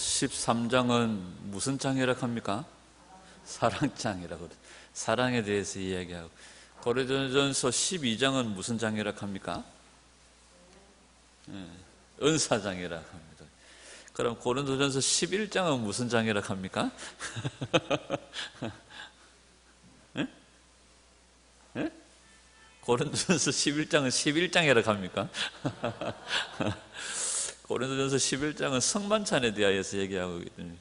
13장은 무슨 장이라고 합니까? 사랑장이라고. 사랑에 대해서 이야기하고. 고린도전서 12장은 무슨 장이라고 합니까? 은사장이라고 합니다. 그럼 고린도전서 11장은 무슨 장이라고 합니까? 고린도전서 11장은 11장이라고 합니까? 고린도전서 11장은 성만찬에 대하여서 얘기하고 있거든요.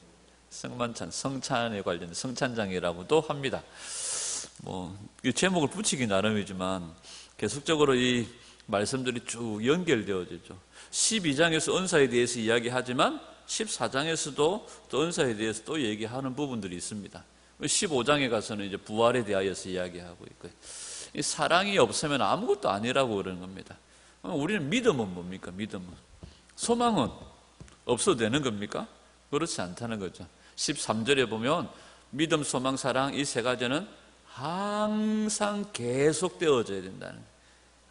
성만찬, 성찬에 관련 성찬장이라고도 합니다. 이 제목을 붙이기 나름이지만 계속적으로 이 말씀들이 쭉 연결되어지죠. 12장에서 은사에 대해서 이야기하지만 14장에서도 또 은사에 대해서 또 얘기하는 부분들이 있습니다. 15장에 가서는 이제 부활에 대하여서 이야기하고 있고요. 이 사랑이 없으면 아무것도 아니라고 그러는 겁니다. 우리는 믿음은 뭡니까? 믿음은. 소망은 없어도 되는 겁니까? 그렇지 않다는 거죠. 13절에 보면 믿음, 소망, 사랑 이 세 가지는 항상 계속되어져야 된다는 거예요.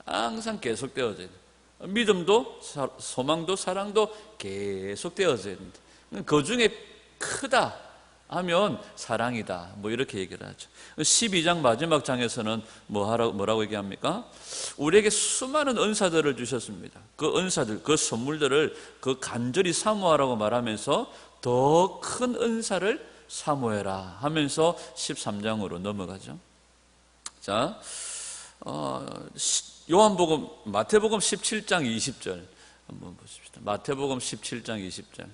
항상 계속되어져야 돼요. 믿음도 소망도 사랑도 계속되어져야 된다. 그 중에 크다 하면 사랑이다. 이렇게 얘기를 하죠. 12장 마지막 장에서는 뭐라고 얘기합니까? 우리에게 수많은 은사들을 주셨습니다. 그 은사들, 그 선물들을 그 간절히 사모하라고 말하면서 더 큰 은사를 사모해라 하면서 13장으로 넘어가죠. 자, 마태복음 17장 20절 한번 보십시다. 마태복음 17장 20절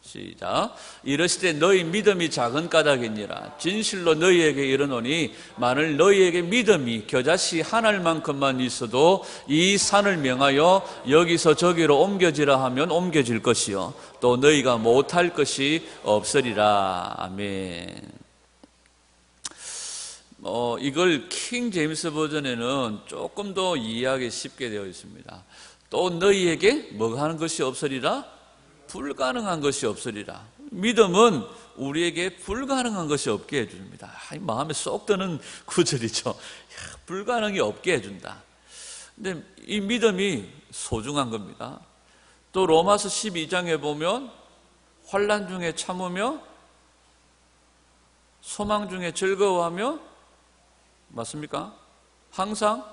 시작. 이르시되 너희 믿음이 작은 까닭이니라. 진실로 너희에게 이르노니 만일 너희에게 믿음이 겨자씨 하나만큼만 있어도 이 산을 명하여 여기서 저기로 옮겨지라 하면 옮겨질 것이요 또 너희가 못할 것이 없으리라. 아멘. 이걸 킹 제임스 버전에는 조금 더 이해하기 쉽게 되어 있습니다. 또 너희에게 뭐가 하는 것이 없으리라? 불가능한 것이 없으리라. 믿음은 우리에게 불가능한 것이 없게 해줍니다. 마음에 쏙 드는 구절이죠. 불가능이 없게 해준다. 근데 이 믿음이 소중한 겁니다. 또 로마서 12장에 보면 환난 중에 참으며 소망 중에 즐거워하며 맞습니까? 항상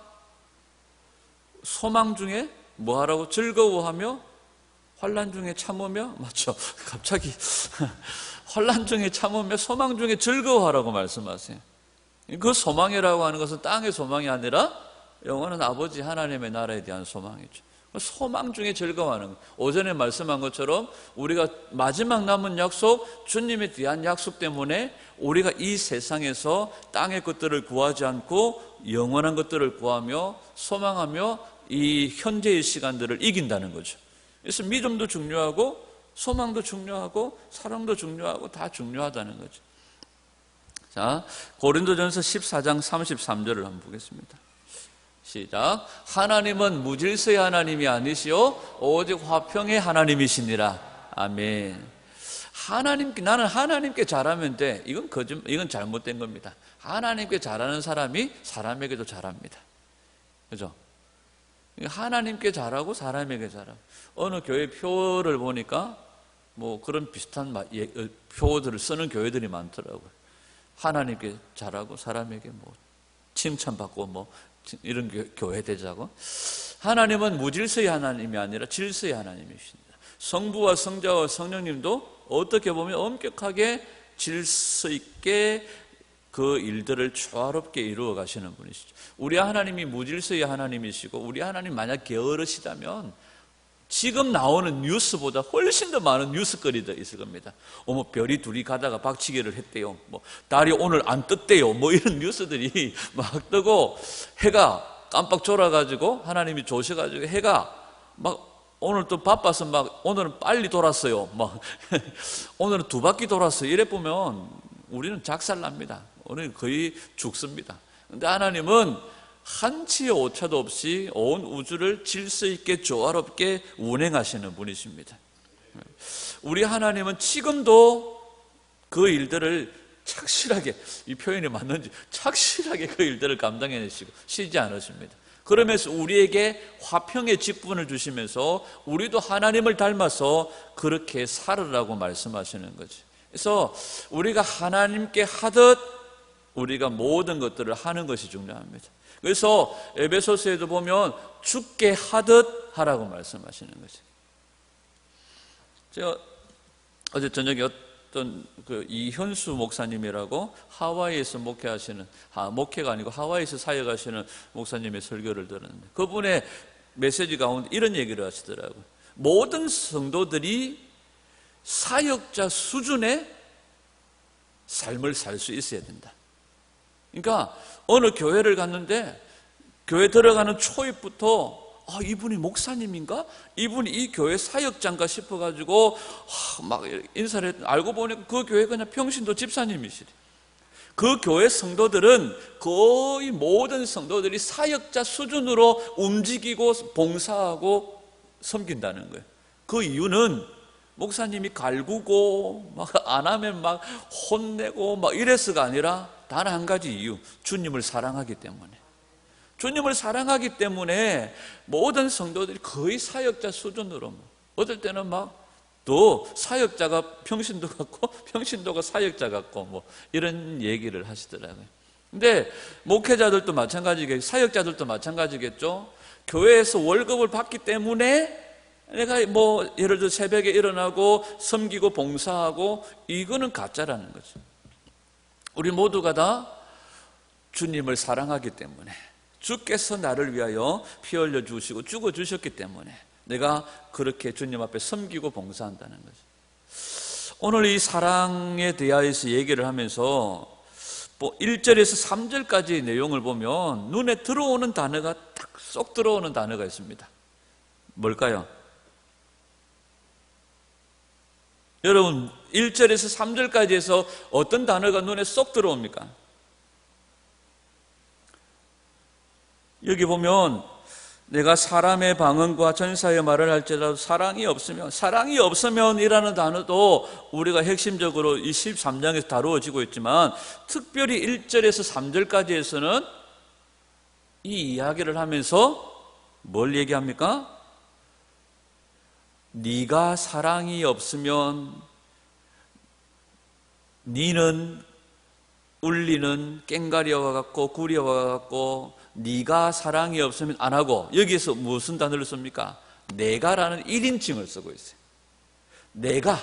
소망 중에 뭐하라고? 즐거워하며 환난 중에 참으며 맞죠? 갑자기 환난 중에 참으며 소망 중에 즐거워하라고 말씀하세요. 그 소망이라고 하는 것은 땅의 소망이 아니라 영원한 아버지 하나님의 나라에 대한 소망이죠. 소망 중에 즐거워하는 것. 오전에 말씀한 것처럼 우리가 마지막 남은 약속, 주님에 대한 약속 때문에 우리가 이 세상에서 땅의 것들을 구하지 않고 영원한 것들을 구하며 소망하며 이 현재의 시간들을 이긴다는 거죠. 그래서 믿음도 중요하고 소망도 중요하고 사랑도 중요하고 다 중요하다는 거죠. 자, 고린도전서 14장 33절을 한번 보겠습니다. 시작. 하나님은 무질서의 하나님이 아니시오 오직 화평의 하나님이시니라. 아멘. 나는 하나님께 잘하면 돼. 이건 잘못된 겁니다. 하나님께 잘하는 사람이 사람에게도 잘합니다. 그죠? 하나님께 잘하고 사람에게 잘하고. 어느 교회 표를 보니까 그런 비슷한 표들을 쓰는 교회들이 많더라고요. 하나님께 잘하고 사람에게 칭찬받고 이런 교회 되자고. 하나님은 무질서의 하나님이 아니라 질서의 하나님이십니다. 성부와 성자와 성령님도 어떻게 보면 엄격하게 질서 있게 그 일들을 조화롭게 이루어 가시는 분이시죠. 우리 하나님이 무질서의 하나님이시고 우리 하나님 만약 게으르시다면 지금 나오는 뉴스보다 훨씬 더 많은 뉴스거리도 있을 겁니다. 별이 둘이 가다가 박치기를 했대요. 달이 오늘 안 떴대요. 이런 뉴스들이 막 뜨고 해가 깜빡 졸아가지고 하나님이 조셔가지고 해가 오늘 또 바빠서 오늘은 빨리 돌았어요. 오늘은 2바퀴 돌았어요. 이래 보면 우리는 작살납니다. 오늘 거의 죽습니다. 근데 하나님은 한치의 오차도 없이 온 우주를 질서 있게 조화롭게 운행하시는 분이십니다. 우리 하나님은 지금도 그 일들을 착실하게, 이 표현이 맞는지 착실하게 그 일들을 감당해내시고 쉬지 않으십니다. 그러면서 우리에게 화평의 직분을 주시면서 우리도 하나님을 닮아서 그렇게 살으라고 말씀하시는 거지. 그래서 우리가 하나님께 하듯 우리가 모든 것들을 하는 것이 중요합니다. 그래서 에베소서에도 보면 주께 하듯 하라고 말씀하시는 거지. 제가 어제 저녁에 어떤 이현수 목사님이라고 하와이에서 목회가 아니고 하와이에서 사역하시는 목사님의 설교를 들었는데, 그분의 메시지 가운데 이런 얘기를 하시더라고요. 모든 성도들이 사역자 수준의 삶을 살 수 있어야 된다. 그러니까 어느 교회를 갔는데 교회 들어가는 초입부터 이분이 목사님인가? 이분이 이 교회 사역자인가 싶어가지고 막 인사를 했더니 알고 보니까 그 교회 그냥 평신도 집사님이시래. 그 교회 성도들은 거의 모든 성도들이 사역자 수준으로 움직이고 봉사하고 섬긴다는 거예요. 그 이유는 목사님이 갈구고 막 안 하면 막 혼내고 막 이래서가 아니라 단 한 가지 이유, 주님을 사랑하기 때문에. 주님을 사랑하기 때문에 모든 성도들이 거의 사역자 수준으로, 어떨 때는 막 또 사역자가 평신도 같고 평신도가 사역자 같고 뭐 이런 얘기를 하시더라고요. 근데 목회자들도 마찬가지겠죠. 사역자들도 마찬가지겠죠. 교회에서 월급을 받기 때문에 내가 뭐 예를 들어 새벽에 일어나고 섬기고 봉사하고, 이거는 가짜라는 거죠. 우리 모두가 다 주님을 사랑하기 때문에, 주께서 나를 위하여 피 흘려 주시고 죽어 주셨기 때문에 내가 그렇게 주님 앞에 섬기고 봉사한다는 거죠. 오늘 이 사랑에 대하여서 얘기를 하면서 1절에서 3절까지의 내용을 보면 눈에 들어오는 단어가 딱 쏙 들어오는 단어가 있습니다. 뭘까요? 여러분 1절에서 3절까지 해서 어떤 단어가 눈에 쏙 들어옵니까? 여기 보면 내가 사람의 방언과 전사의 말을 할지라도 사랑이 없으면 이라는 단어도 우리가 핵심적으로 이 13장에서 다루어지고 있지만, 특별히 1절에서 3절까지에서는 이 이야기를 하면서 뭘 얘기합니까? 네가 사랑이 없으면 네는 울리는 꽹과리와 같고 구리와 같고, 네가 사랑이 없으면 안 하고, 여기에서 무슨 단어를 씁니까? 내가라는 1인칭을 쓰고 있어요. 내가.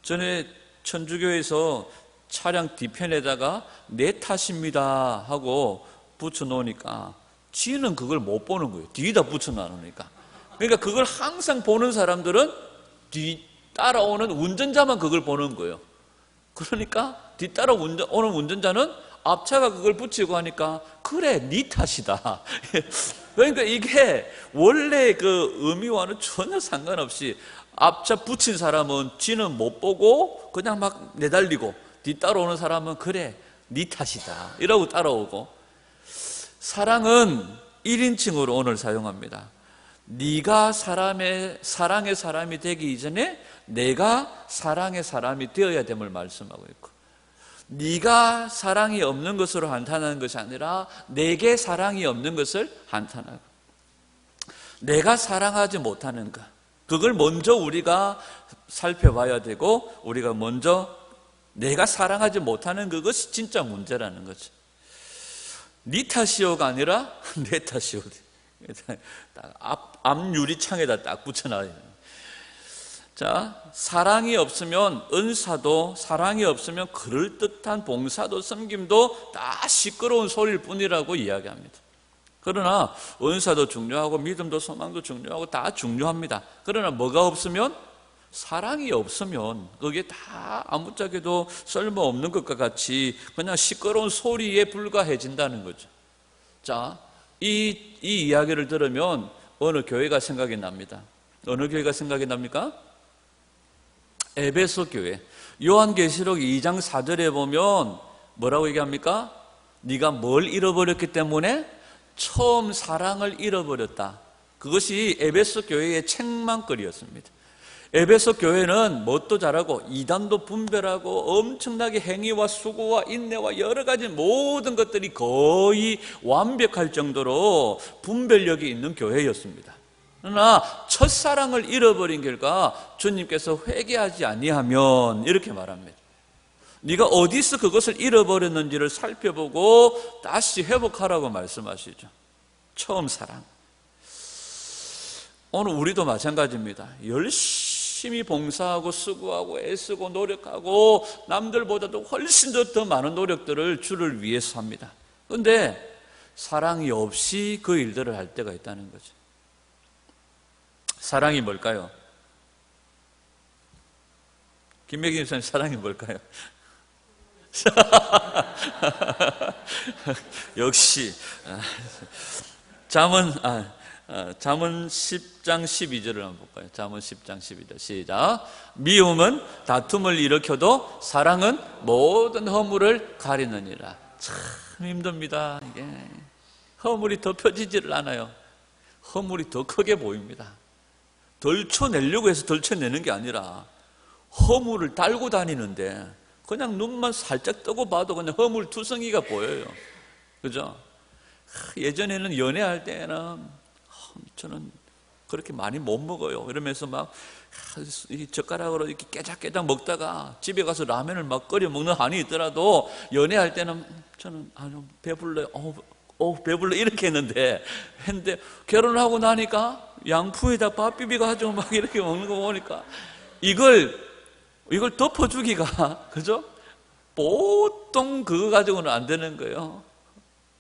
전에 천주교에서 차량 뒤편에다가 내 탓입니다 하고 붙여놓으니까 지는 그걸 못 보는 거예요. 뒤에다 붙여놓으니까. 그러니까 그걸 항상 보는 사람들은 뒤 따라오는 운전자만 그걸 보는 거예요. 그러니까 뒤따라 오는 운전자는 앞차가 그걸 붙이고 하니까 그래 네 탓이다. 그러니까 이게 원래 그 의미와는 전혀 상관없이 앞차 붙인 사람은 지는 못 보고 그냥 막 내달리고, 뒤따라 오는 사람은 그래 네 탓이다 이러고 따라오고. 사랑은 1인칭으로 오늘 사용합니다. 네가 사랑의 사람이 되기 이전에 내가 사랑의 사람이 되어야 됨을 말씀하고 있고, 네가 사랑이 없는 것으로 한탄하는 것이 아니라 내게 사랑이 없는 것을 한탄하고, 내가 사랑하지 못하는 것, 그걸 먼저 우리가 살펴봐야 되고, 우리가 먼저 내가 사랑하지 못하는 그것이 진짜 문제라는 거죠. 네 탓이요가 아니라 내 탓이요. 앞 유리창에다 딱 붙여놔요. 자, 사랑이 없으면 은사도, 사랑이 없으면 그럴듯한 봉사도 섬김도 다 시끄러운 소리일 뿐이라고 이야기합니다. 그러나 은사도 중요하고 믿음도 소망도 중요하고 다 중요합니다. 그러나 뭐가 없으면, 사랑이 없으면 그게 다 아무짝에도 쓸모없는 것과 같이 그냥 시끄러운 소리에 불과해진다는 거죠. 자, 이 이야기를 들으면 어느 교회가 생각이 납니다. 어느 교회가 생각이 납니까? 에베소 교회. 요한계시록 2장 4절에 보면 뭐라고 얘기합니까? 네가 뭘 잃어버렸기 때문에? 처음 사랑을 잃어버렸다. 그것이 에베소 교회의 책망거리였습니다. 에베소 교회는 뭣도 잘하고 이단도 분별하고 엄청나게 행위와 수고와 인내와 여러 가지 모든 것들이 거의 완벽할 정도로 분별력이 있는 교회였습니다. 그러나 첫사랑을 잃어버린 결과 주님께서 회개하지 아니하면 이렇게 말합니다. 네가 어디서 그것을 잃어버렸는지를 살펴보고 다시 회복하라고 말씀하시죠. 처음 사랑. 오늘 우리도 마찬가지입니다. 열심히 봉사하고 수고하고 애쓰고 노력하고 남들보다도 훨씬 더 많은 노력들을 주를 위해서 합니다. 그런데 사랑이 없이 그 일들을 할 때가 있다는 거죠. 사랑이 뭘까요? 김백인 목사님, 사랑이 뭘까요? 역시 잠언 10장 12절을 한번 볼까요? 잠언 10장 12절 시작. 미움은 다툼을 일으켜도 사랑은 모든 허물을 가리느니라. 참 힘듭니다. 이게 허물이 덮여지지를 않아요. 허물이 더 크게 보입니다. 덜쳐내려고 해서 덜쳐내는 게 아니라 허물을 달고 다니는데 그냥 눈만 살짝 뜨고 봐도 그냥 허물 투성이가 보여요. 그죠? 예전에는 연애할 때는 저는 그렇게 많이 못 먹어요. 이러면서 막 젓가락으로 이렇게 깨작깨작 먹다가 집에 가서 라면을 막 끓여 먹는 한이 있더라도 연애할 때는 저는 좀 배불러요. 배불러 이렇게 했는데 결혼하고 나니까 양푼에다 밥 비비가지고 막 이렇게 먹는 거 보니까 이걸 덮어주기가 그죠? 보통 그거 가지고는 안 되는 거예요.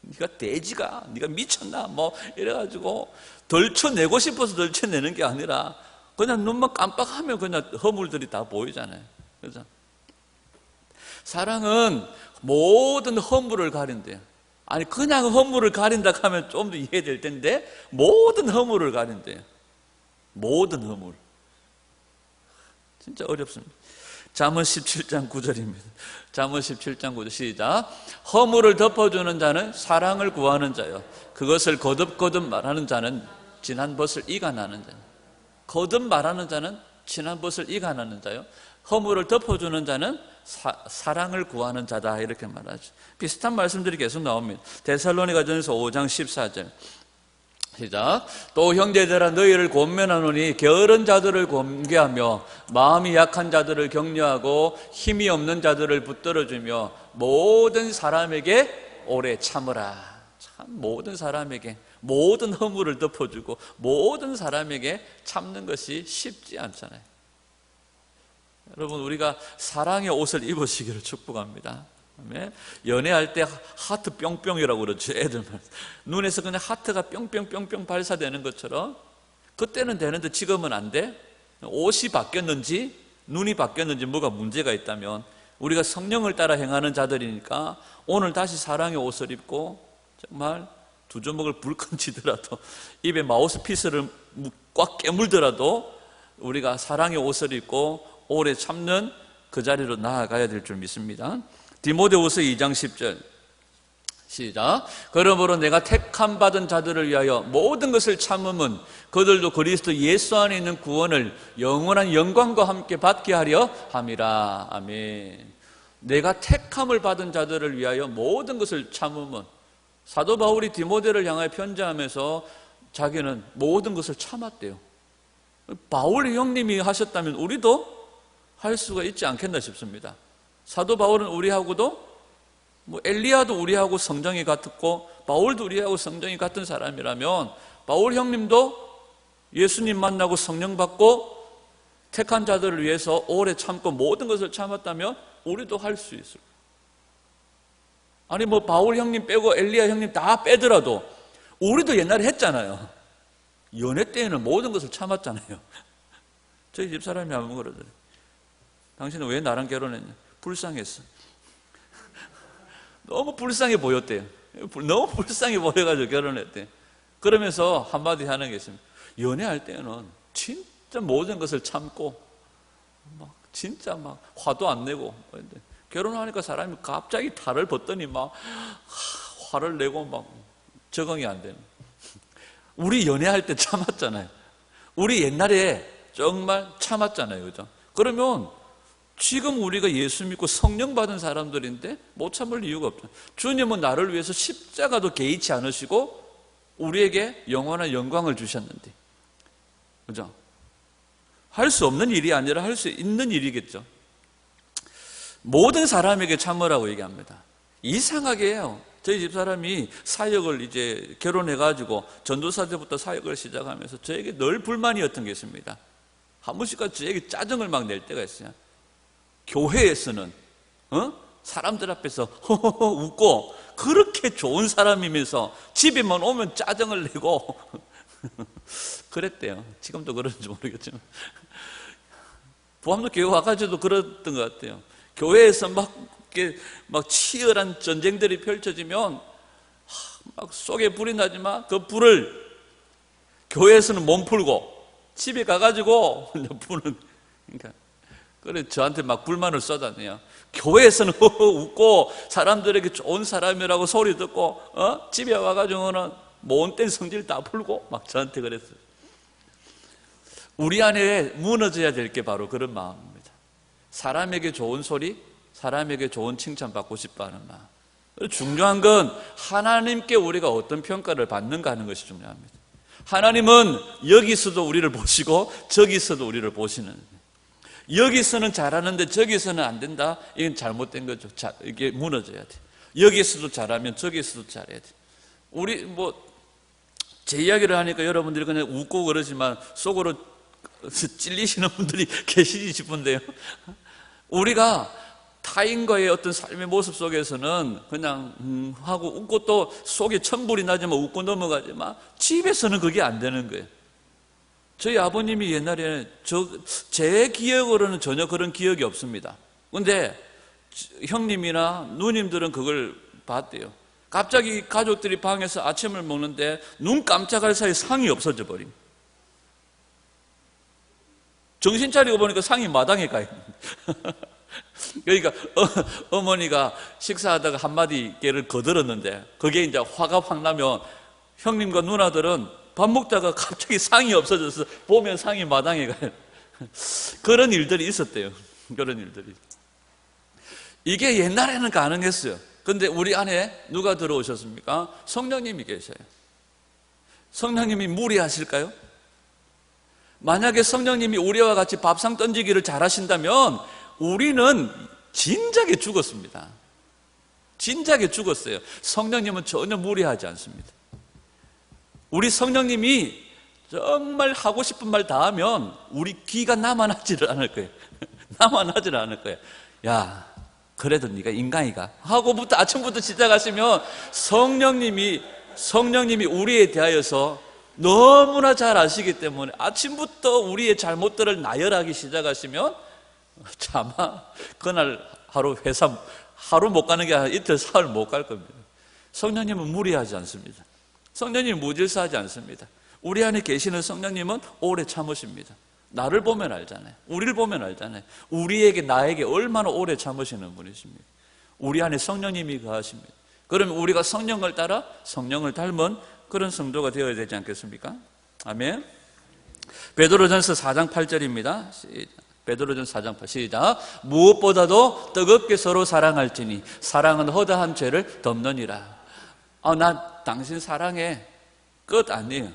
네가 돼지가 네가 미쳤나 뭐 이래가지고 덜쳐내고 싶어서 덜쳐내는 게 아니라 그냥 눈만 깜빡하면 그냥 허물들이 다 보이잖아요. 그죠? 사랑은 모든 허물을 가린대요. 아니 그냥 허물을 가린다 하면 좀 더 이해될 텐데 모든 허물을 가린대요. 모든 허물. 진짜 어렵습니다. 잠언 17장 9절입니다. 잠언 17장 9절 시작. 허물을 덮어주는 자는 사랑을 구하는 자요, 그것을 거듭거듭 말하는 자는 지난 벗을 이간하는 자요. 거듭 말하는 자는 지난 벗을 이간하는 자요, 허물을 덮어주는 자는 사랑을 구하는 자다, 이렇게 말하죠. 비슷한 말씀들이 계속 나옵니다. 데살로니가전서 5장 14절 시작. 또 형제들아 너희를 권면하노니 게으른 자들을 권계하며 마음이 약한 자들을 격려하고 힘이 없는 자들을 붙들어주며 모든 사람에게 오래 참으라. 참 모든 사람에게 모든 허물을 덮어주고 모든 사람에게 참는 것이 쉽지 않잖아요. 여러분, 우리가 사랑의 옷을 입으시기를 축복합니다. 연애할 때 하트 뿅뿅이라고 그러죠. 애들만 눈에서 그냥 하트가 뿅뿅뿅뿅 발사되는 것처럼 그때는 되는데 지금은 안 돼. 옷이 바뀌었는지 눈이 바뀌었는지 뭐가 문제가 있다면 우리가 성령을 따라 행하는 자들이니까 오늘 다시 사랑의 옷을 입고 정말 두 주먹을 불끈 쥐더라도 입에 마우스피스를 꽉 깨물더라도 우리가 사랑의 옷을 입고 오래 참는 그 자리로 나아가야 될 줄 믿습니다. 디모데후서 2장 10절 시작. 그러므로 내가 택함 받은 자들을 위하여 모든 것을 참음은 그들도 그리스도 예수 안에 있는 구원을 영원한 영광과 함께 받게 하려 함이라. 아멘. 내가 택함을 받은 자들을 위하여 모든 것을 참음은, 사도 바울이 디모데를 향하여 편지하면서 자기는 모든 것을 참았대요. 바울 형님이 하셨다면 우리도 할 수가 있지 않겠나 싶습니다. 사도 바울은 우리하고도 엘리야도 우리하고 성정이 같았고 바울도 우리하고 성정이 같은 사람이라면 바울 형님도 예수님 만나고 성령 받고 택한 자들을 위해서 오래 참고 모든 것을 참았다면 우리도 할 수 있을 거예요. 아니 바울 형님 빼고 엘리야 형님 다 빼더라도 우리도 옛날에 했잖아요. 연애 때에는 모든 것을 참았잖아요. 저희 집사람이 한번 그러더래요. 당신은 왜 나랑 결혼했냐? 불쌍했어. 너무 불쌍해 보였대요. 너무 불쌍해 보여가지고 결혼했대. 그러면서 한마디 하는 게 있습니다. 연애할 때는 진짜 모든 것을 참고 진짜 막 화도 안 내고, 결혼하니까 사람이 갑자기 탈을 벗더니 막 화를 내고 막 적응이 안 되는. 우리 연애할 때 참았잖아요. 우리 옛날에 정말 참았잖아요. 그죠? 그러면 지금 우리가 예수 믿고 성령 받은 사람들인데 못 참을 이유가 없죠. 주님은 나를 위해서 십자가도 개의치 않으시고 우리에게 영원한 영광을 주셨는데, 그죠? 할 수 없는 일이 아니라 할 수 있는 일이겠죠. 모든 사람에게 참으라고 얘기합니다. 이상하게 해요. 저희 집사람이 사역을 이제 결혼해가지고 전도사 때부터 사역을 시작하면서 저에게 늘 불만이었던 게 있습니다. 한 번씩까지 저에게 짜증을 막 낼 때가 있어요. 교회에서는 사람들 앞에서 허허허 웃고 그렇게 좋은 사람이면서 집에만 오면 짜증을 내고 그랬대요. 지금도 그런지 모르겠지만 부암도 교회 와가지고도 그랬던 것 같아요. 교회에서 막 치열한 전쟁들이 펼쳐지면 막 속에 불이 나지만 그 불을 교회에서는 못 풀고 집에 가가지고 부는, 그러니까 그래 저한테 막 불만을 쏟아내요. 교회에서는 웃고 사람들에게 좋은 사람이라고 소리 듣고 집에 와가지고는 못된 성질 다 풀고 막 저한테 그랬어요. 우리 안에 무너져야 될 게 바로 그런 마음입니다. 사람에게 좋은 소리, 사람에게 좋은 칭찬 받고 싶어 하는 마음. 중요한 건 하나님께 우리가 어떤 평가를 받는가 하는 것이 중요합니다. 하나님은 여기서도 우리를 보시고 저기서도 우리를 보시는, 여기서는 잘하는데 저기서는 안 된다, 이건 잘못된 거죠. 이게 무너져야 돼. 여기서도 잘하면 저기서도 잘해야 돼. 우리 제 이야기를 하니까 여러분들이 그냥 웃고 그러지만 속으로 찔리시는 분들이 계시지 싶은데요. 우리가 타인과의 어떤 삶의 모습 속에서는 그냥 하고 웃고 또 속에 천불이 나지만 웃고 넘어가지만 집에서는 그게 안 되는 거예요. 저희 아버님이 옛날에 제 기억으로는 전혀 그런 기억이 없습니다. 근데 형님이나 누님들은 그걸 봤대요. 갑자기 가족들이 방에서 아침을 먹는데 눈 깜짝할 사이 상이 없어져 버린. 정신 차리고 보니까 상이 마당에 가 있는. 그러니까 어머니가 식사하다가 한마디 깨를 거들었는데 그게 이제 화가 확 나면 형님과 누나들은 밥 먹다가 갑자기 상이 없어져서 보면 상이 마당에 가요. 그런 일들이 있었대요. 그런 일들이. 이게 옛날에는 가능했어요. 근데 우리 안에 누가 들어오셨습니까? 성령님이 계셔요. 성령님이 무리하실까요? 만약에 성령님이 우리와 같이 밥상 던지기를 잘하신다면 우리는 진작에 죽었습니다. 진작에 죽었어요. 성령님은 전혀 무리하지 않습니다. 우리 성령님이 정말 하고 싶은 말 다 하면 우리 귀가 나만하지를 않을 거예요. 나만하지를 않을 거예요. 야, 그래도 네가 인간이가 하고부터 아침부터 시작하시면 성령님이 우리에 대하여서 너무나 잘 아시기 때문에 아침부터 우리의 잘못들을 나열하기 시작하시면 차마 그날 하루 못 가는 게 아니라 이틀 사흘 못 갈 겁니다. 성령님은 무리하지 않습니다. 성령님은 무질서하지 않습니다. 우리 안에 계시는 성령님은 오래 참으십니다. 나를 보면 알잖아요. 우리를 보면 알잖아요. 나에게 얼마나 오래 참으시는 분이십니까? 우리 안에 성령님이 거하십니다. 그러면 우리가 성령을 따라 성령을 닮은 그런 성도가 되어야 되지 않겠습니까? 아멘. 베드로전서 4장 8절입니다. 베드로전서 4장 8절 시작. 무엇보다도 뜨겁게 서로 사랑할지니 사랑은 허다한 죄를 덮느니라. 나 당신 사랑해. 끝 아니에요.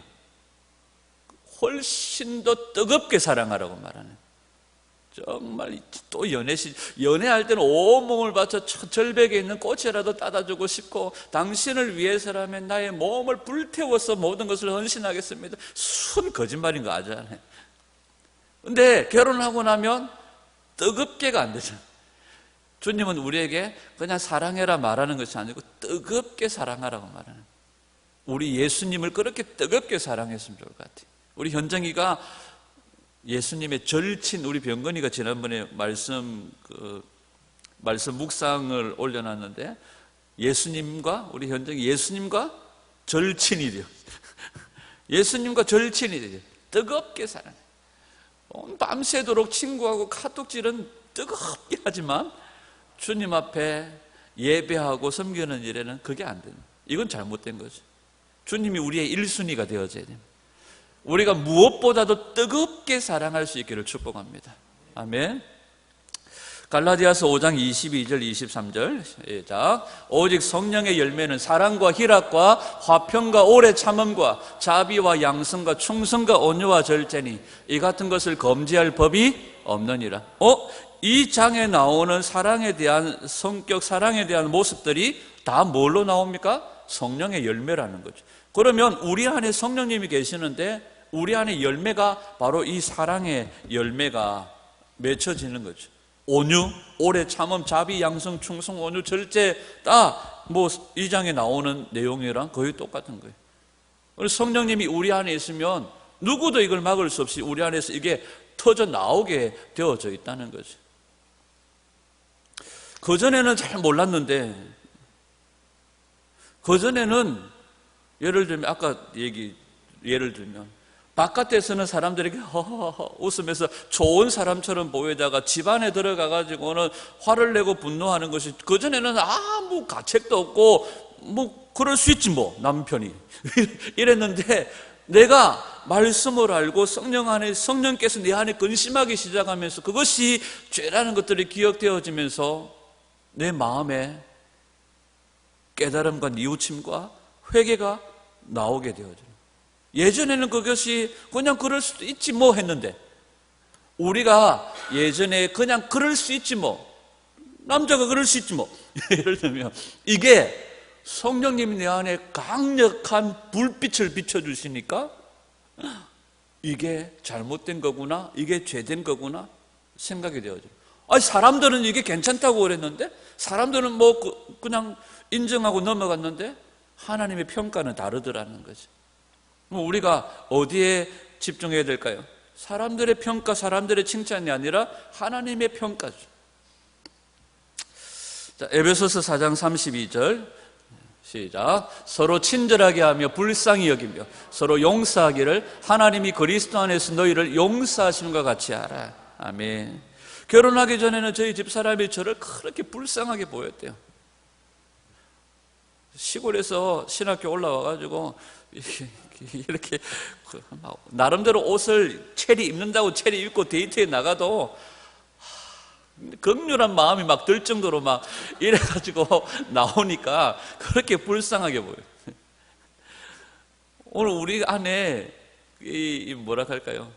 훨씬 더 뜨겁게 사랑하라고 말하는. 정말 또 연애할 때는 온몸을 바쳐 절벽에 있는 꽃이라도 따다주고 싶고 당신을 위해서라면 나의 몸을 불태워서 모든 것을 헌신하겠습니다. 순 거짓말인 거 아잖아요. 근데 결혼하고 나면 뜨겁게가 안 되잖아요. 주님은 우리에게 그냥 사랑해라 말하는 것이 아니고 뜨겁게 사랑하라고 말하는. 우리 예수님을 그렇게 뜨겁게 사랑했으면 좋을 것 같아요. 우리 현정이가 예수님의 절친, 우리 병건이가 지난번에 말씀 묵상을 올려놨는데 예수님과 우리 현정이 예수님과 절친이 돼요. 예수님과 절친이 돼요. 뜨겁게 사랑해. 밤새도록 친구하고 카톡질은 뜨겁게 하지만 주님 앞에 예배하고 섬기는 일에는 그게 안 됩니다. 이건 잘못된 거죠. 주님이 우리의 1순위가 되어져야 됩니다. 우리가 무엇보다도 뜨겁게 사랑할 수 있기를 축복합니다. 아멘. 갈라디아서 5장 22절 23절 시작. 오직 성령의 열매는 사랑과 희락과 화평과 오래 참음과 자비와 양성과 충성과 온유와 절제니 이 같은 것을 검지할 법이 없느니라. 이 장에 나오는 사랑에 대한 성격, 사랑에 대한 모습들이 다 뭘로 나옵니까? 성령의 열매라는 거죠. 그러면 우리 안에 성령님이 계시는데 우리 안에 열매가 바로 이 사랑의 열매가 맺혀지는 거죠. 온유, 오래 참음, 자비, 양성, 충성, 온유, 절제 다 뭐 이 장에 나오는 내용이랑 거의 똑같은 거예요. 그래서 성령님이 우리 안에 있으면 누구도 이걸 막을 수 없이 우리 안에서 이게 터져 나오게 되어져 있다는 거죠. 그전에는 잘 몰랐는데, 그전에는 예를 들면 아까 예를 들면 바깥에서는 사람들에게 허허허 웃으면서 좋은 사람처럼 보이다가 집 안에 들어가가지고는 화를 내고 분노하는 것이, 그전에는 아무 가책도 없고 뭐 그럴 수 있지 뭐 남편이 이랬는데, 내가 말씀을 알고 성령 안에, 성령께서 내 안에 근심하기 시작하면서 그것이 죄라는 것들이 기억되어지면서 내 마음에 깨달음과 뉘우침과 회개가 나오게 되어져요. 예전에는 그것이 그냥 그럴 수도 있지 뭐 했는데, 우리가 예전에 그냥 그럴 수 있지 뭐, 남자가 그럴 수 있지 뭐 예를 들면 이게 성령님이 내 안에 강력한 불빛을 비춰주시니까 이게 잘못된 거구나, 이게 죄된 거구나 생각이 되어져요. 사람들은 이게 괜찮다고 그랬는데, 사람들은 뭐 그냥 인정하고 넘어갔는데 하나님의 평가는 다르더라는 거죠. 우리가 어디에 집중해야 될까요? 사람들의 평가, 사람들의 칭찬이 아니라 하나님의 평가죠. 자, 에베소서 4장 32절 시작. 서로 친절하게 하며 불쌍히 여기며 서로 용서하기를 하나님이 그리스도 안에서 너희를 용서하심과 같이 하라. 아멘. 결혼하기 전에는 저희 집사람이 저를 그렇게 불쌍하게 보였대요. 시골에서 신학교 올라와가지고 이렇게 나름대로 옷을 체리 입는다고 체리 입고 데이트에 나가도 극렬한 마음이 막 들 정도로 막 이래가지고 나오니까 그렇게 불쌍하게 보여요. 오늘 우리 안에 뭐라 할까요?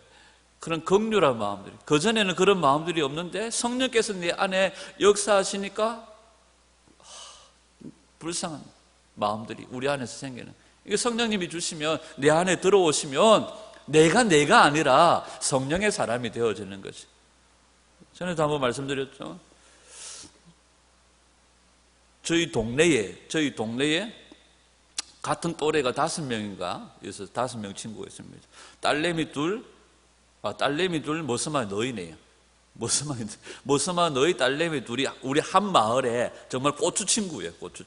그런 극렬한 마음들이, 그전에는 그런 마음들이 없는데 성령께서 내 안에 역사하시니까 불쌍한 마음들이 우리 안에서 생기는, 이게 성령님이 주시면, 내 안에 들어오시면 내가 아니라 성령의 사람이 되어지는 거지. 전에도 한번 말씀드렸죠. 저희 동네에 같은 또래가 5명인가, 그래서 5명 친구가 있습니다. 딸내미 둘, 머스마 너희네요. 머스마 너희 딸내미 둘이 우리 한 마을에 정말 고추 친구예요. 고추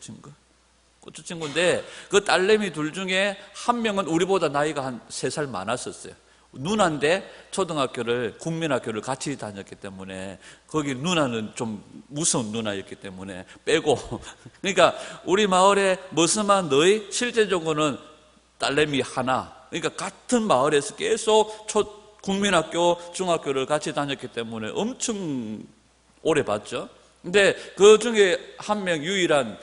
친구인데 그 딸내미 둘 중에 한 명은 우리보다 나이가 한 3살 많았었어요. 누나인데 국민학교를 같이 다녔기 때문에 거기 누나는 좀 무서운 누나였기 때문에 빼고, 그러니까 우리 마을에 머스마 너희 실제적으로는 딸내미 하나, 그러니까 같은 마을에서 계속 국민학교, 중학교를 같이 다녔기 때문에 엄청 오래 봤죠. 근데 그 중에 한 명 유일한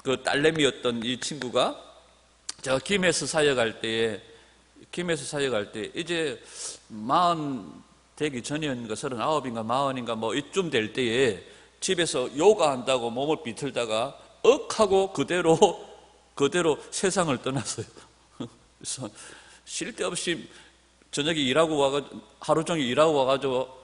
그 딸내미였던 이 친구가 제가 김해에서 사역할 때 이제 40 되기 전이었는가 39인가 40인가 뭐 이쯤 될 때에 집에서 요가한다고 몸을 비틀다가 억하고 그대로 세상을 떠났어요. 그래서 쉴 데 없이 저녁에 일하고 와가지고 하루 종일 일하고 와가지고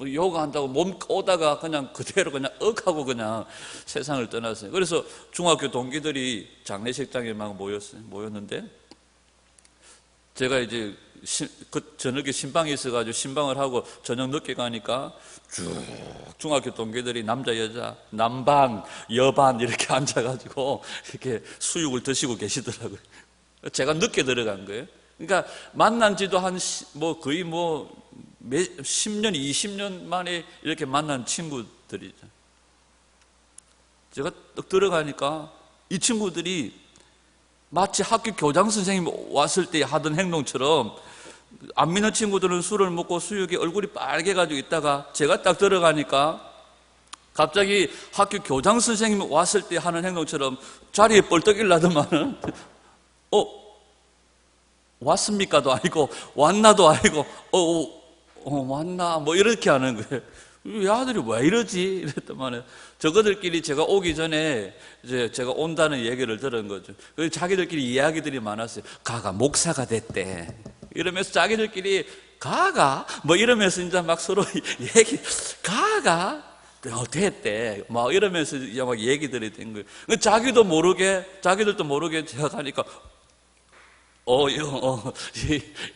요가한다고 몸 오다가 그냥 그대로 그냥 억하고 그냥 세상을 떠났어요. 그래서 중학교 동기들이 장례식장에 막 모였는데 제가 이제 그 저녁에 신방이 있어가지고 신방을 하고 저녁 늦게 가니까 쭉 중학교 동기들이 남자 여자 남반 여반 이렇게 앉아가지고 이렇게 수육을 드시고 계시더라고요. 제가 늦게 들어간 거예요. 그러니까 만난 지도 거의 10년, 20년 만에 이렇게 만난 친구들이죠. 제가 딱 들어가니까 이 친구들이 마치 학교 교장 선생님 왔을 때 하던 행동처럼 안 믿는 친구들은 술을 먹고 수육이 얼굴이 빨개가지고 있다가 제가 딱 들어가니까 갑자기 학교 교장 선생님이 왔을 때 하는 행동처럼 자리에 뻘떡 일나더만은 왔습니까도 아니고 왔나도 아니고 왔나 뭐 이렇게 하는 거예요. 이 아들이 왜 이러지? 이랬더만 저거들끼리 제가 오기 전에 이제 제가 온다는 얘기를 들은 거죠. 그래서 자기들끼리 이야기들이 많았어요. 가가 목사가 됐대. 이러면서 자기들끼리 가가 뭐 이러면서 이제 막 서로 얘기 가가 됐대 막 이러면서 이제 막 얘기들이 된 거예요. 자기들도 모르게 제가 가니까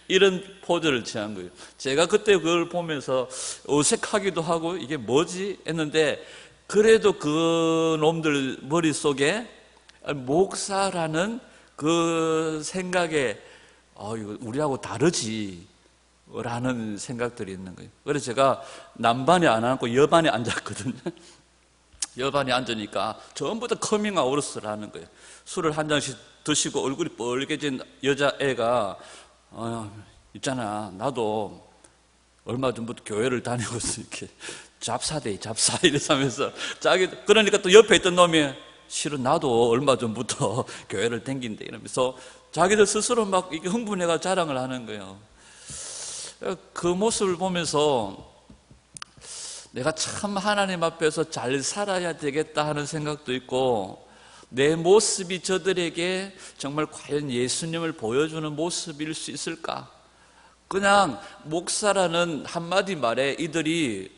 이런 포즈를 취한 거예요. 제가 그때 그걸 보면서 어색하기도 하고 이게 뭐지 했는데 그래도 그 놈들 머릿속에 목사라는 그 생각에 이거 우리하고 다르지 라는 생각들이 있는 거예요. 그래서 제가 남반에 안 앉고 여반에 앉았거든요. 여반에 앉으니까 전부 다 커밍아웃을 하는 거예요. 술을 한 잔씩 드시고 얼굴이 뻘개진 여자애가 있잖아, 나도 얼마 전부터 교회를 다니고서 이렇게 잡사대 잡사 이러면서 그러니까 또 옆에 있던 놈이 실은 나도 얼마 전부터 교회를 댕긴대 이러면서 자기들 스스로 막 이렇게 흥분해가 자랑을 하는 거예요. 그 모습을 보면서 내가 참 하나님 앞에서 잘 살아야 되겠다 하는 생각도 있고 내 모습이 저들에게 정말 과연 예수님을 보여주는 모습일 수 있을까? 그냥 목사라는 한마디 말에 이들이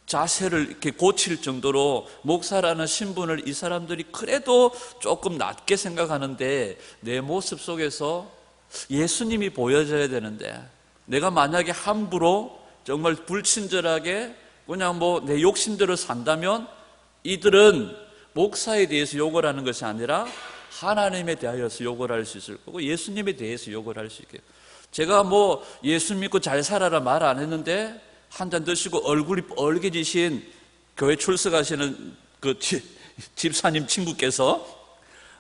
자세를 이렇게 고칠 정도로 목사라는 신분을 이 사람들이 그래도 조금 낮게 생각하는데 내 모습 속에서 예수님이 보여져야 되는데 내가 만약에 함부로 정말 불친절하게 그냥 뭐 내 욕심대로 산다면 이들은 목사에 대해서 욕을 하는 것이 아니라 하나님에 대하여서 욕을 할 수 있을 거고 예수님에 대해서 욕을 할 수 있게. 제가 뭐 예수 믿고 잘 살아라 말 안 했는데 한 잔 드시고 얼굴이 빨개지신 교회 출석하시는 그 집사님 친구께서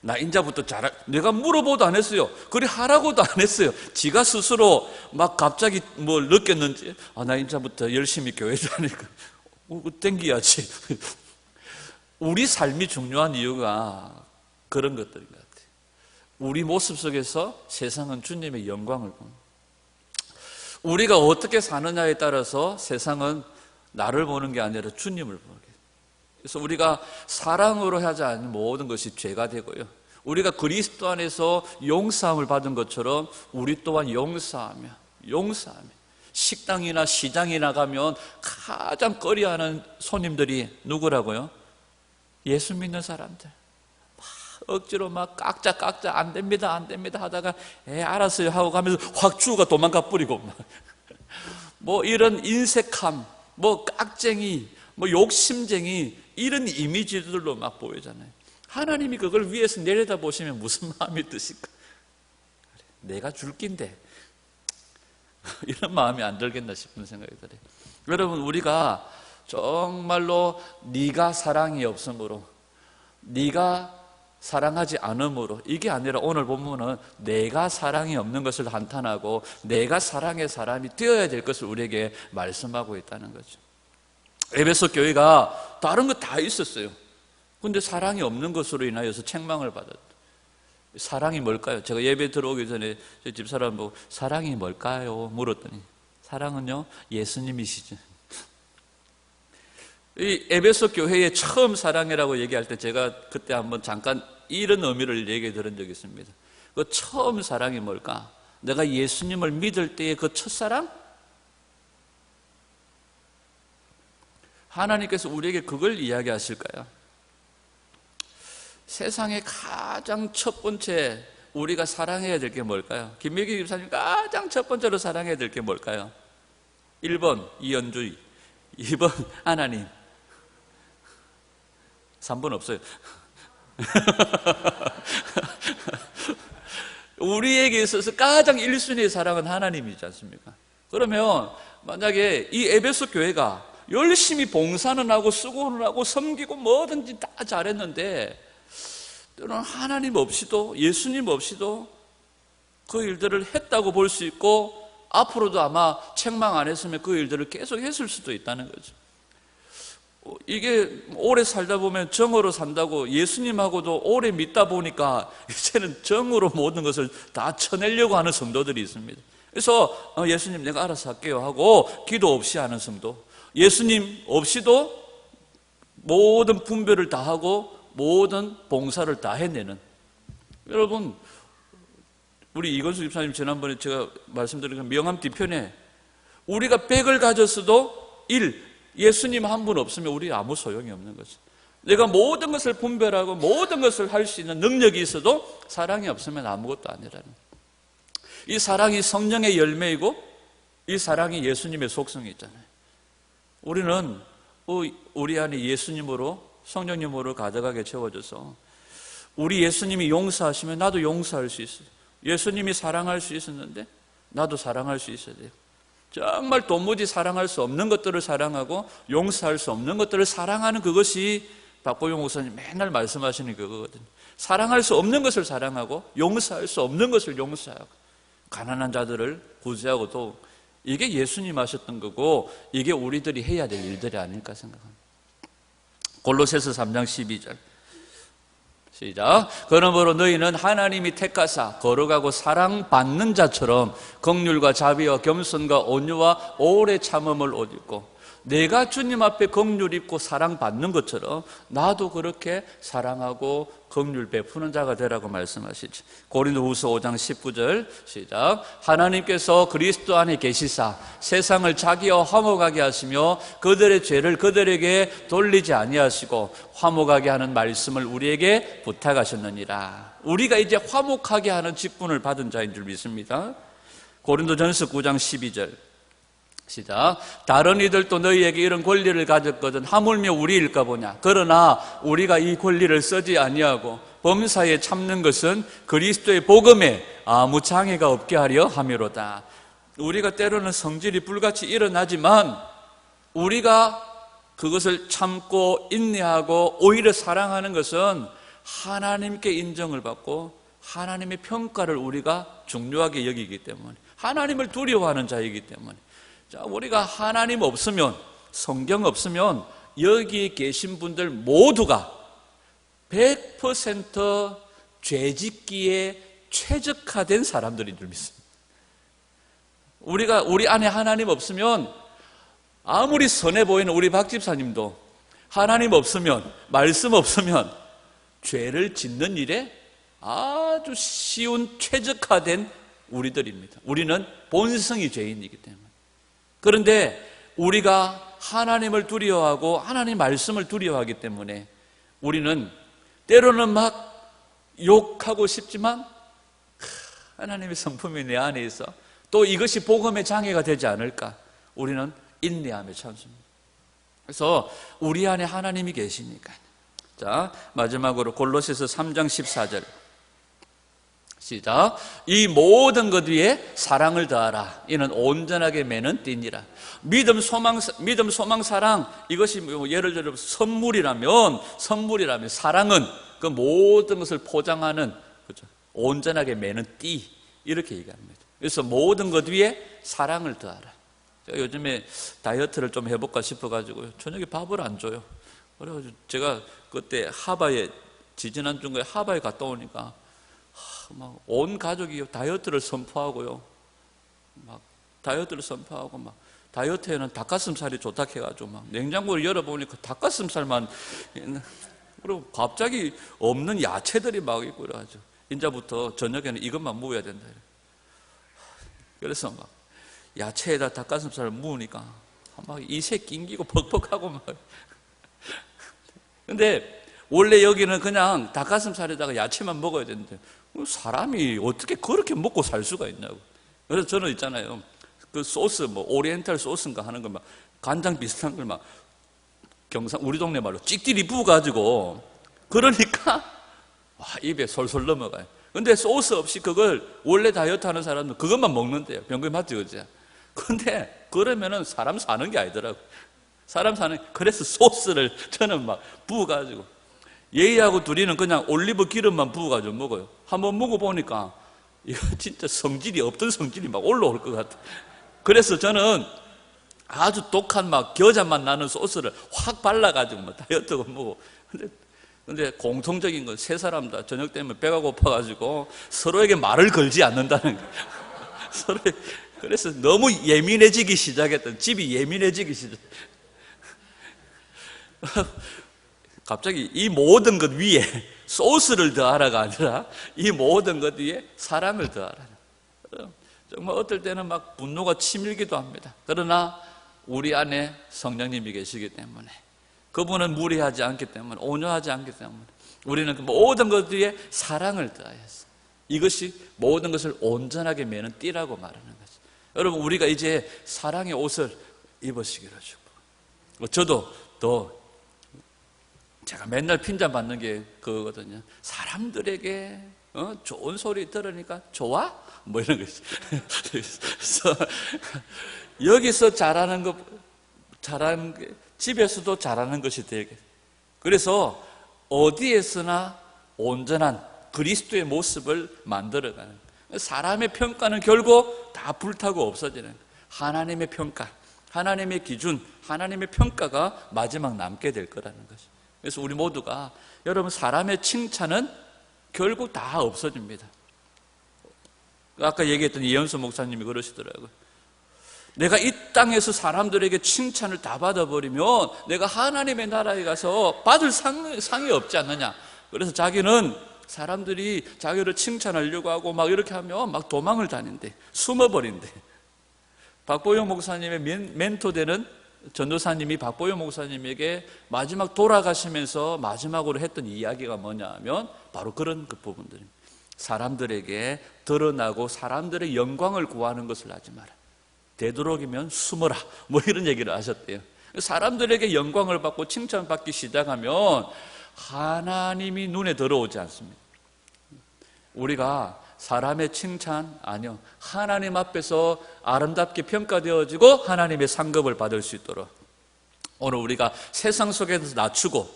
나 인자부터 내가 물어보도 안 했어요. 그리 하라고도 안 했어요. 지가 스스로 막 갑자기 뭘 느꼈는지 나 인자부터 열심히 교회 다니고 땡겨야지. 우리 삶이 중요한 이유가 그런 것들인 것 같아요. 우리 모습 속에서 세상은 주님의 영광을 봅니다. 우리가 어떻게 사느냐에 따라서 세상은 나를 보는 게 아니라 주님을 보게 돼요. 그래서 우리가 사랑으로 하지 않는 모든 것이 죄가 되고요. 우리가 그리스도 안에서 용서함을 받은 것처럼 우리 또한 용서하며 식당이나 시장에 나가면 가장 꺼려하는 손님들이 누구라고요? 예수 믿는 사람들. 억지로 막 깎자 안 됩니다 하다가 알았어요 하고 가면서 확 주가 도망가 뿌리고 뭐 이런 인색함, 뭐 깍쟁이, 뭐 욕심쟁이 이런 이미지들로 막 보이잖아요. 하나님이 그걸 위에서 내려다 보시면 무슨 마음이 드실까? 내가 줄 낀데 이런 마음이 안 들겠나 싶은 생각이 들어요. 여러분, 우리가 정말로 네가 사랑이 없으므로, 네가 사랑하지 않으므로, 이게 아니라 오늘 본문은 내가 사랑이 없는 것을 한탄하고 내가 사랑의 사람이 되어야 될 것을 우리에게 말씀하고 있다는 거죠. 에베소 교회가 다른 거 다 있었어요. 근데 사랑이 없는 것으로 인하여서 책망을 받았다. 사랑이 뭘까요? 제가 예배 들어오기 전에 제 집사람 보고 사랑이 뭘까요? 물었더니 사랑은요, 예수님이시죠. 이 에베소 교회의 처음 사랑이라고 얘기할 때 제가 그때 한번 잠깐 이런 의미를 얘기해 드린 적이 있습니다. 그 처음 사랑이 뭘까? 내가 예수님을 믿을 때의 그 첫사랑? 하나님께서 우리에게 그걸 이야기하실까요? 세상에 가장 첫 번째 우리가 사랑해야 될 게 뭘까요? 김미기 집사님 가장 첫 번째로 사랑해야 될 게 뭘까요? 1번 이연주의, 2번 하나님, 3번 없어요. 우리에게 있어서 가장 1순위의 사랑은 하나님이지 않습니까? 그러면 만약에 이 에베소 교회가 열심히 봉사는 하고 수고는 하고 섬기고 뭐든지 다 잘했는데 때로는 하나님 없이도, 예수님 없이도 그 일들을 했다고 볼 수 있고, 앞으로도 아마 책망 안 했으면 그 일들을 계속 했을 수도 있다는 거죠. 이게 오래 살다 보면 정으로 산다고 예수님하고도 오래 믿다 보니까 이제는 정으로 모든 것을 다 쳐내려고 하는 성도들이 있습니다. 그래서 예수님 내가 알아서 할게요 하고 기도 없이 하는 성도, 예수님 없이도 모든 분별을 다 하고 모든 봉사를 다 해내는, 여러분 우리 이건수 집사님 지난번에 제가 말씀드린 그 명함 뒤편에 우리가 100을 가졌어도 예수님 한 분 없으면 우리 아무 소용이 없는 거죠. 내가 모든 것을 분별하고 모든 것을 할 수 있는 능력이 있어도 사랑이 없으면 아무것도 아니라는, 이 사랑이 성령의 열매이고 이 사랑이 예수님의 속성이 있잖아요. 우리는 우리 안에 예수님으로 성령님으로 가득하게 채워져서 우리 예수님이 용서하시면 나도 용서할 수 있어요. 예수님이 사랑할 수 있었는데 나도 사랑할 수 있어야 돼요. 정말 도무지 사랑할 수 없는 것들을 사랑하고 용서할 수 없는 것들을 사랑하는 그것이 박보영 목사님 맨날 말씀하시는 그거거든요. 사랑할 수 없는 것을 사랑하고 용서할 수 없는 것을 용서하고 가난한 자들을 구제하고, 또 이게 예수님 하셨던 거고 이게 우리들이 해야 될 일들이 아닐까 생각합니다. 골로새서 3장 12절 시작. 그러므로 너희는 하나님이 택하사 거룩하고 사랑받는 자처럼 긍휼과 자비와 겸손과 온유와 오래 참음을 옷 입고, 내가 주님 앞에 긍휼 입고 사랑받는 것처럼 나도 그렇게 사랑하고 긍휼 베푸는 자가 되라고 말씀하시죠. 고린도후서 5장 19절 시작. 하나님께서 그리스도 안에 계시사 세상을 자기와 화목하게 하시며 그들의 죄를 그들에게 돌리지 아니하시고 화목하게 하는 말씀을 우리에게 부탁하셨느니라. 우리가 이제 화목하게 하는 직분을 받은 자인 줄 믿습니다. 고린도전서 9장 12절 시작. 다른 이들도 너희에게 이런 권리를 가졌거든 하물며 우리일까 보냐. 그러나 우리가 이 권리를 쓰지 아니하고 범사에 참는 것은 그리스도의 복음에 아무 장애가 없게 하려 함이로다. 우리가 때로는 성질이 불같이 일어나지만 우리가 그것을 참고 인내하고 오히려 사랑하는 것은 하나님께 인정을 받고 하나님의 평가를 우리가 중요하게 여기기 때문에, 하나님을 두려워하는 자이기 때문에. 자, 우리가 하나님 없으면, 성경 없으면 여기에 계신 분들 모두가 100% 죄짓기에 최적화된 사람들인 줄 믿습니다. 우리 안에 하나님 없으면 아무리 선해 보이는 우리 박 집사님도 하나님 없으면, 말씀 없으면 죄를 짓는 일에 아주 쉬운 최적화된 우리들입니다. 우리는 본성이 죄인이기 때문에. 그런데 우리가 하나님을 두려워하고 하나님 말씀을 두려워하기 때문에 우리는 때로는 막 욕하고 싶지만 하나님의 성품이 내 안에 있어 또 이것이 복음의 장애가 되지 않을까, 우리는 인내함에 참습니다. 그래서 우리 안에 하나님이 계시니까. 자, 마지막으로 골로새서 3장 14절 시작. 이 모든 것 위에 사랑을 더하라. 이는 온전하게 매는 띠니라. 믿음, 소망, 사랑, 이것이 예를 들어 선물이라면 사랑은 그 모든 것을 포장하는, 그죠? 온전하게 매는 띠, 이렇게 얘기합니다. 그래서 모든 것 위에 사랑을 더하라. 제가 요즘에 다이어트를 좀 해볼까 싶어가지고 저녁에 밥을 안 줘요. 그래가지고 제가 그때 하바에, 지지난주에 하바에 갔다 오니까 막 온 가족이 다이어트를 선포하고요. 막 다이어트를 선포하고 막 다이어트에는 닭가슴살이 좋다 해가지고 막 냉장고를 열어보니까 닭가슴살만, 그리고 갑자기 없는 야채들이 막 있고 그래가지고 이제부터 저녁에는 이것만 먹어야 된다. 그래서 막 야채에다 닭가슴살을 무으니까 막 이새 낑기고 벅벅하고 막. 근데 원래 여기는 그냥 닭가슴살에다가 야채만 먹어야 되는데 사람이 어떻게 그렇게 먹고 살 수가 있냐고. 그래서 저는 있잖아요, 그 소스, 뭐 오리엔탈 소스인가 하는 거 막 간장 비슷한 걸 막 우리 동네 말로 찍찍이 부어가지고, 그러니까 와, 입에 솔솔 넘어가요. 근데 소스 없이 그걸 원래 다이어트 하는 사람은 그것만 먹는데요. 병거리 맞지, 그죠? 근데 그러면은 사람 사는 게 아니더라고. 그래서 소스를 저는 막 부어가지고, 예의하고 둘이는 그냥 올리브 기름만 부어가지고 먹어요. 한번 먹어보니까 이거 진짜 성질이 없던 성질이 막 올라올 것 같아. 그래서 저는 아주 독한 막 겨자맛 나는 소스를 확 발라가지고 뭐 다이어트고 뭐고. 근데 공통적인 건 세 사람 다 저녁 때면 배가 고파가지고 서로에게 말을 걸지 않는다는 거예요. 그래서 너무 예민해지기 시작했던, 집이 예민해지기 시작. 갑자기 이 모든 것 위에 소스를 더하라가 아니라 이 모든 것 위에 사랑을 더하라. 정말 어떨 때는 막 분노가 치밀기도 합니다. 그러나 우리 안에 성령님이 계시기 때문에, 그분은 무리하지 않기 때문에, 온유하지 않기 때문에 우리는 그 모든 것 위에 사랑을 더하였어. 이것이 모든 것을 온전하게 매는 띠라고 말하는 거죠. 여러분, 우리가 이제 사랑의 옷을 입으시기를 주고, 저도 더 제가 맨날 핀잔 받는 게 그거거든요. 사람들에게 좋은 소리 들으니까 좋아? 뭐 이런 거지. 그래서 여기서 잘하는 게 집에서도 잘하는 것이 되게. 그래서 어디에서나 온전한 그리스도의 모습을 만들어가는. 사람의 평가는 결국 다 불타고 없어지는. 하나님의 평가, 하나님의 기준, 하나님의 평가가 마지막 남게 될 거라는 거죠. 그래서 우리 모두가, 여러분, 사람의 칭찬은 결국 다 없어집니다. 아까 얘기했던 이현수 목사님이 그러시더라고요. 내가 이 땅에서 사람들에게 칭찬을 다 받아버리면 내가 하나님의 나라에 가서 받을 상이 없지 않느냐. 그래서 자기는 사람들이 자기를 칭찬하려고 하고 막 이렇게 하면 막 도망을 다닌대, 숨어버린대. 박보영 목사님의 멘토되는 전도사님이 박보영 목사님에게 마지막 돌아가시면서 마지막으로 했던 이야기가 뭐냐면 바로 그런 그 부분들입니다. 사람들에게 드러나고 사람들의 영광을 구하는 것을 하지 마라. 되도록이면 숨어라. 뭐 이런 얘기를 하셨대요. 사람들에게 영광을 받고 칭찬받기 시작하면 하나님이 눈에 들어오지 않습니다. 우리가 사람의 칭찬, 아니요, 하나님 앞에서 아름답게 평가되어지고 하나님의 상급을 받을 수 있도록 오늘 우리가 세상 속에서 낮추고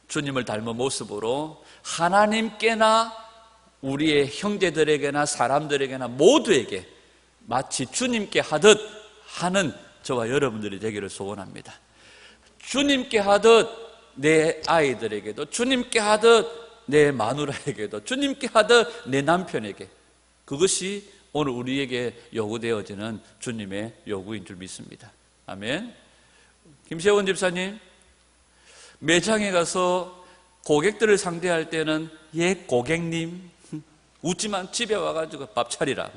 주님을 닮은 모습으로 하나님께나 우리의 형제들에게나 사람들에게나 모두에게 마치 주님께 하듯 하는 저와 여러분들이 되기를 소원합니다. 주님께 하듯 내 아이들에게도, 주님께 하듯 내 마누라에게도, 주님께 하듯 내 남편에게, 그것이 오늘 우리에게 요구되어지는 주님의 요구인 줄 믿습니다. 아멘. 김세원 집사님, 매장에 가서 고객들을 상대할 때는 예 고객님 웃지만 집에 와가지고 밥 차리라.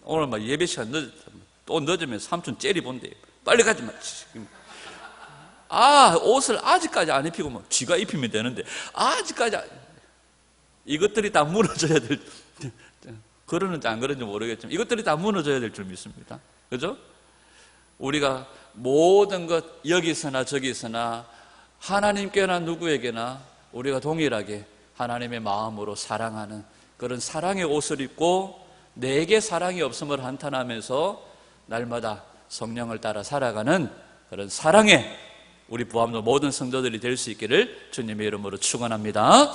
오늘 막 예배 시간 또 늦으면 삼촌 째리 본대. 빨리 가지 마. 옷을 아직까지 안 입히고 뭐 쥐가 입히면 되는데 아직까지 이것들이 다 무너져야 될, 그러는지 안 그런지 모르겠지만 이것들이 다 무너져야 될 줄 믿습니다. 그죠? 우리가 모든 것 여기서나 저기서나 하나님께나 누구에게나 우리가 동일하게 하나님의 마음으로 사랑하는 그런 사랑의 옷을 입고 내게 사랑이 없음을 한탄하면서 날마다 성령을 따라 살아가는 그런 사랑의 우리 부암로 모든 성도들이 될 수 있기를 주님의 이름으로 축원합니다.